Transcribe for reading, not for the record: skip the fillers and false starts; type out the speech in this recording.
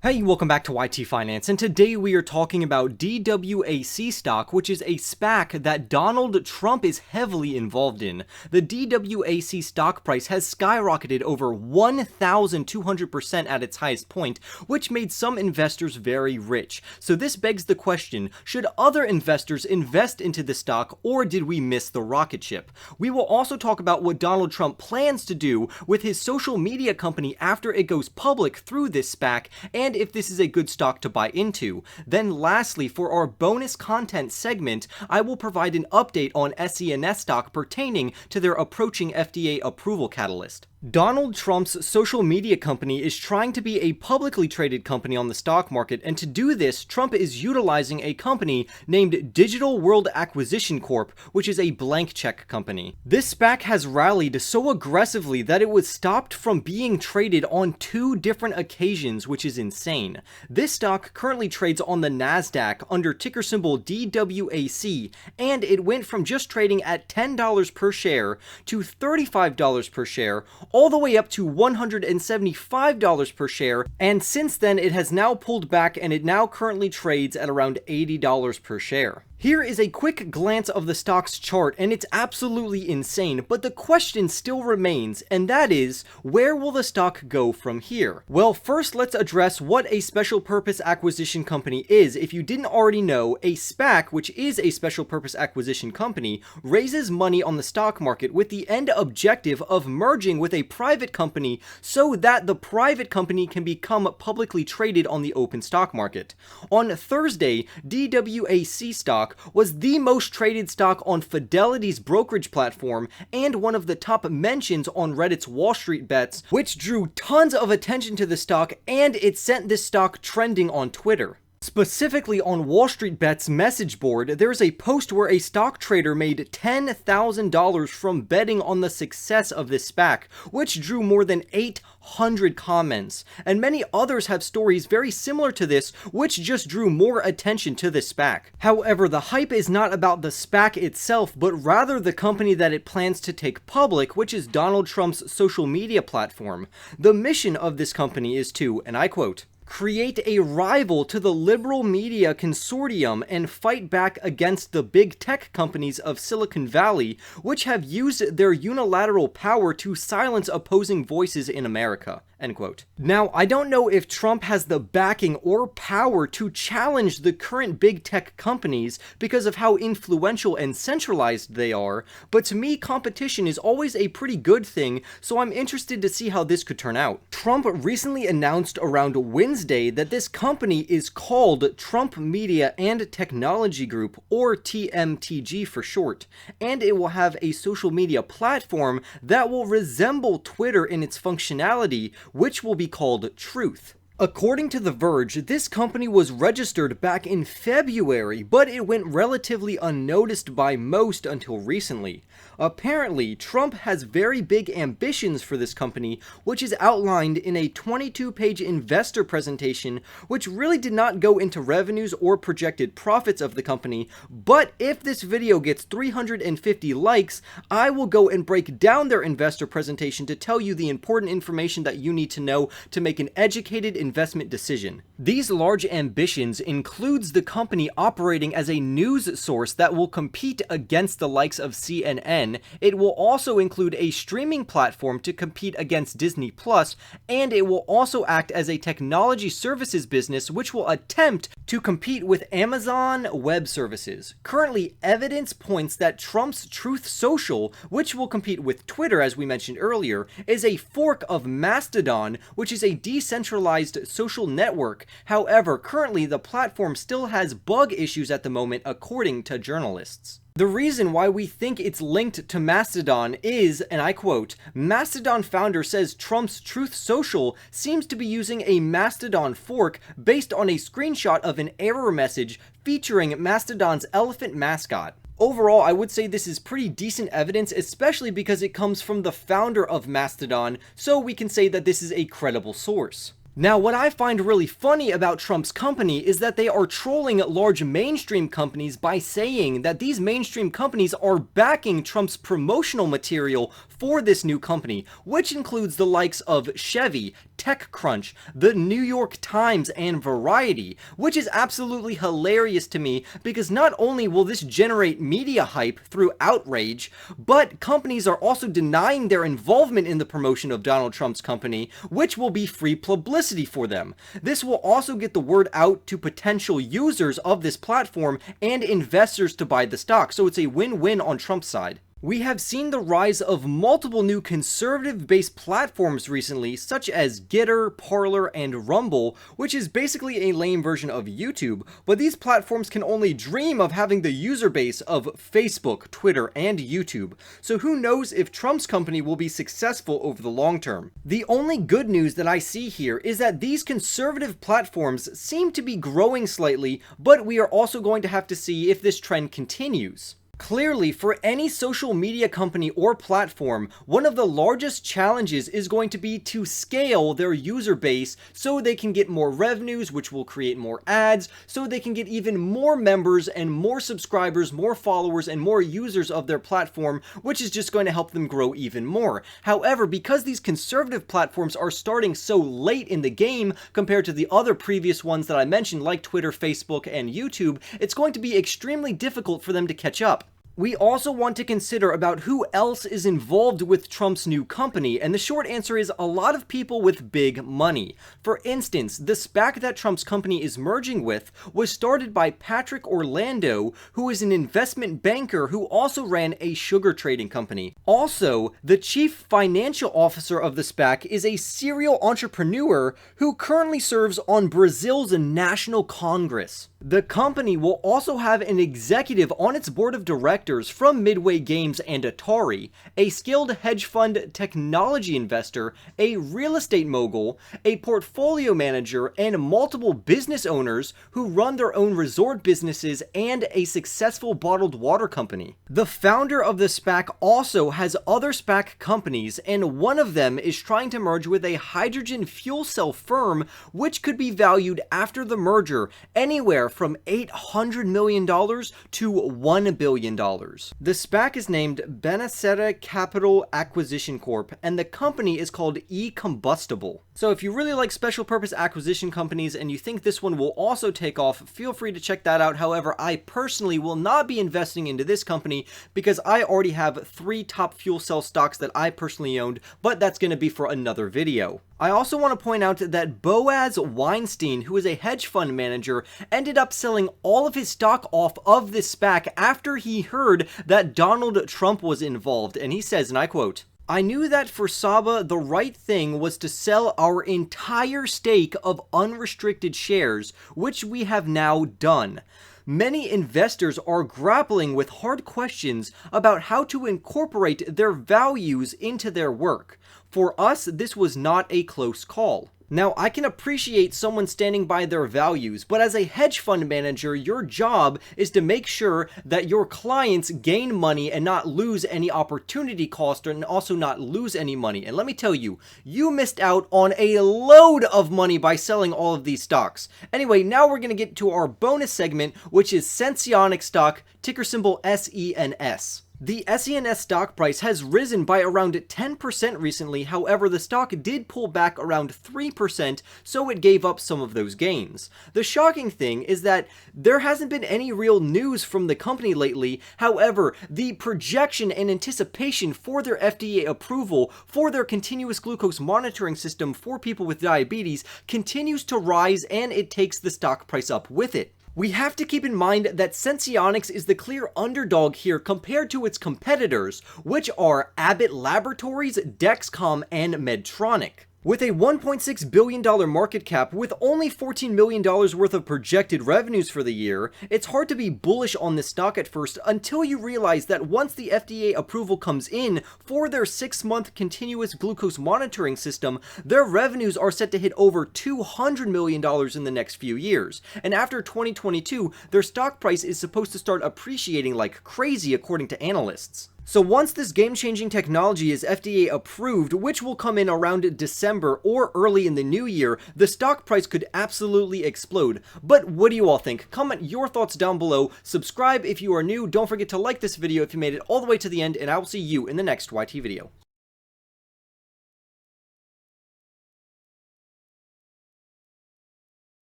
Hey, welcome back to YT Finance, and today we are talking about DWAC Stock, which is a SPAC that Donald Trump is heavily involved in. The DWAC stock price has skyrocketed over 1,200% at its highest point, which made some investors very rich. So this begs the question, should other investors invest into the stock, or did we miss the rocket ship? We will also talk about what Donald Trump plans to do with his social media company after it goes public through this SPAC, and if this is a good stock to buy into. Then lastly, for our bonus content segment, I will provide an update on SENS stock pertaining to their approaching FDA approval catalyst. Donald Trump's social media company is trying to be a publicly traded company on the stock market, and to do this, Trump is utilizing a company named Digital World Acquisition Corp, which is a blank check company. This SPAC has rallied so aggressively that it was stopped from being traded on 2 different occasions, which is insane. This stock currently trades on the NASDAQ under ticker symbol DWAC, and it went from just trading at $10 per share to $35 per share, all the way up to $175 per share, and since then it has now pulled back and it now currently trades at around $80 per share. Here is a quick glance of the stock's chart, and it's absolutely insane, but the question still remains, and that is, where will the stock go from here? Well, first let's address what a special purpose acquisition company is. If you didn't already know, a SPAC, which is a special purpose acquisition company, raises money on the stock market with the end objective of merging with a private company so that the private company can become publicly traded on the open stock market. On Thursday, DWAC Stock was the most traded stock on Fidelity's brokerage platform and one of the top mentions on Reddit's Wall Street Bets, which drew tons of attention to the stock, and it sent this stock trending on Twitter. Specifically on Wall Street Bet's message board, there is a post where a stock trader made $10,000 from betting on the success of this SPAC, which drew more than 800 comments, and many others have stories very similar to this, which just drew more attention to this SPAC. However, the hype is not about the SPAC itself, but rather the company that it plans to take public, which is Donald Trump's social media platform. The mission of this company is to, and I quote, "create a rival to the liberal media consortium and fight back against the big tech companies of Silicon Valley, which have used their unilateral power to silence opposing voices in America." End quote. Now, I don't know if Trump has the backing or power to challenge the current big tech companies because of how influential and centralized they are, but to me, competition is always a pretty good thing, so I'm interested to see how this could turn out. Trump recently announced around Wednesday that this company is called Trump Media and Technology Group, or TMTG for short, and it will have a social media platform that will resemble Twitter in its functionality, which will be called Truth. According to The Verge, this company was registered back in February, but it went relatively unnoticed by most until recently. Apparently, Trump has very big ambitions for this company, which is outlined in a 22-page investor presentation, which really did not go into revenues or projected profits of the company, but if this video gets 350 likes, I will go and break down their investor presentation to tell you the important information that you need to know to make an educated investment decision. These large ambitions includes the company operating as a news source that will compete against the likes of CNN. It will also include a streaming platform to compete against Disney Plus, and it will also act as a technology services business which will attempt to compete with Amazon Web Services. Currently, evidence points that Trump's Truth Social, which will compete with Twitter as we mentioned earlier, is a fork of Mastodon, which is a decentralized social network. However, currently the platform still has bug issues at the moment, according to journalists. The reason why we think it's linked to Mastodon is, and I quote, "Mastodon founder says Trump's Truth Social seems to be using a Mastodon fork based on a screenshot of an error message featuring Mastodon's elephant mascot." Overall, I would say this is pretty decent evidence, especially because it comes from the founder of Mastodon, so we can say that this is a credible source. Now, what I find really funny about Trump's company is that they are trolling large mainstream companies by saying that these mainstream companies are backing Trump's promotional material for this new company, which includes the likes of Chevy, TechCrunch, the New York Times, and Variety, which is absolutely hilarious to me because not only will this generate media hype through outrage, but companies are also denying their involvement in the promotion of Donald Trump's company, which will be free publicity for them. This will also get the word out to potential users of this platform and investors to buy the stock, so it's a win-win on Trump's side. We have seen the rise of multiple new conservative-based platforms recently, such as Getter, Parler, and Rumble, which is basically a lame version of YouTube, but these platforms can only dream of having the user base of Facebook, Twitter, and YouTube, so who knows if Trump's company will be successful over the long term. The only good news that I see here is that these conservative platforms seem to be growing slightly, but we are also going to have to see if this trend continues. Clearly, for any social media company or platform, one of the largest challenges is going to be to scale their user base so they can get more revenues, which will create more ads, so they can get even more members and more subscribers, more followers, and more users of their platform, which is just going to help them grow even more. However, because these conservative platforms are starting so late in the game compared to the other previous ones that I mentioned, like Twitter, Facebook, and YouTube, it's going to be extremely difficult for them to catch up. We also want to consider about who else is involved with Trump's new company, and the short answer is a lot of people with big money. For instance, the SPAC that Trump's company is merging with was started by Patrick Orlando, who is an investment banker who also ran a sugar trading company. Also, the chief financial officer of the SPAC is a serial entrepreneur who currently serves on Brazil's National Congress. The company will also have an executive on its board of directors from Midway Games and Atari, a skilled hedge fund technology investor, a real estate mogul, a portfolio manager, and multiple business owners who run their own resort businesses and a successful bottled water company. The founder of the SPAC also has other SPAC companies, and one of them is trying to merge with a hydrogen fuel cell firm, which could be valued after the merger anywhere from $800 million to $1 billion. The SPAC is named Benacera Capital Acquisition Corp, and the company is called E-Combustible. So if you really like special purpose acquisition companies and you think this one will also take off, feel free to check that out. However, I personally will not be investing into this company because I already have 3 top fuel cell stocks that I personally owned, but that's going to be for another video. I also want to point out that Boaz Weinstein, who is a hedge fund manager, ended up selling all of his stock off of this SPAC after he heard that Donald Trump was involved, and he says, and I quote, "I knew that for Saba, the right thing was to sell our entire stake of unrestricted shares, which we have now done. Many investors are grappling with hard questions about how to incorporate their values into their work. For us, this was not a close call." Now, I can appreciate someone standing by their values, but as a hedge fund manager, your job is to make sure that your clients gain money and not lose any opportunity cost and also not lose any money. And let me tell you, you missed out on a load of money by selling all of these stocks. Anyway, now we're going to get to our bonus segment, which is SENS stock, ticker symbol SENS. The SENS stock price has risen by around 10% recently, however the stock did pull back around 3%, so it gave up some of those gains. The shocking thing is that there hasn't been any real news from the company lately, however the projection and anticipation for their FDA approval for their continuous glucose monitoring system for people with diabetes continues to rise, and it takes the stock price up with it. We have to keep in mind that Senseonics is the clear underdog here compared to its competitors, which are Abbott Laboratories, Dexcom, and Medtronic. With a $1.6 billion market cap with only $14 million worth of projected revenues for the year, it's hard to be bullish on this stock at first until you realize that once the FDA approval comes in for their 6-month continuous glucose monitoring system, their revenues are set to hit over $200 million in the next few years. And after 2022, their stock price is supposed to start appreciating like crazy according to analysts. So once this game-changing technology is FDA approved, which will come in around December or early in the new year, the stock price could absolutely explode. But what do you all think? Comment your thoughts down below, subscribe if you are new, don't forget to like this video if you made it all the way to the end, and I will see you in the next YT video.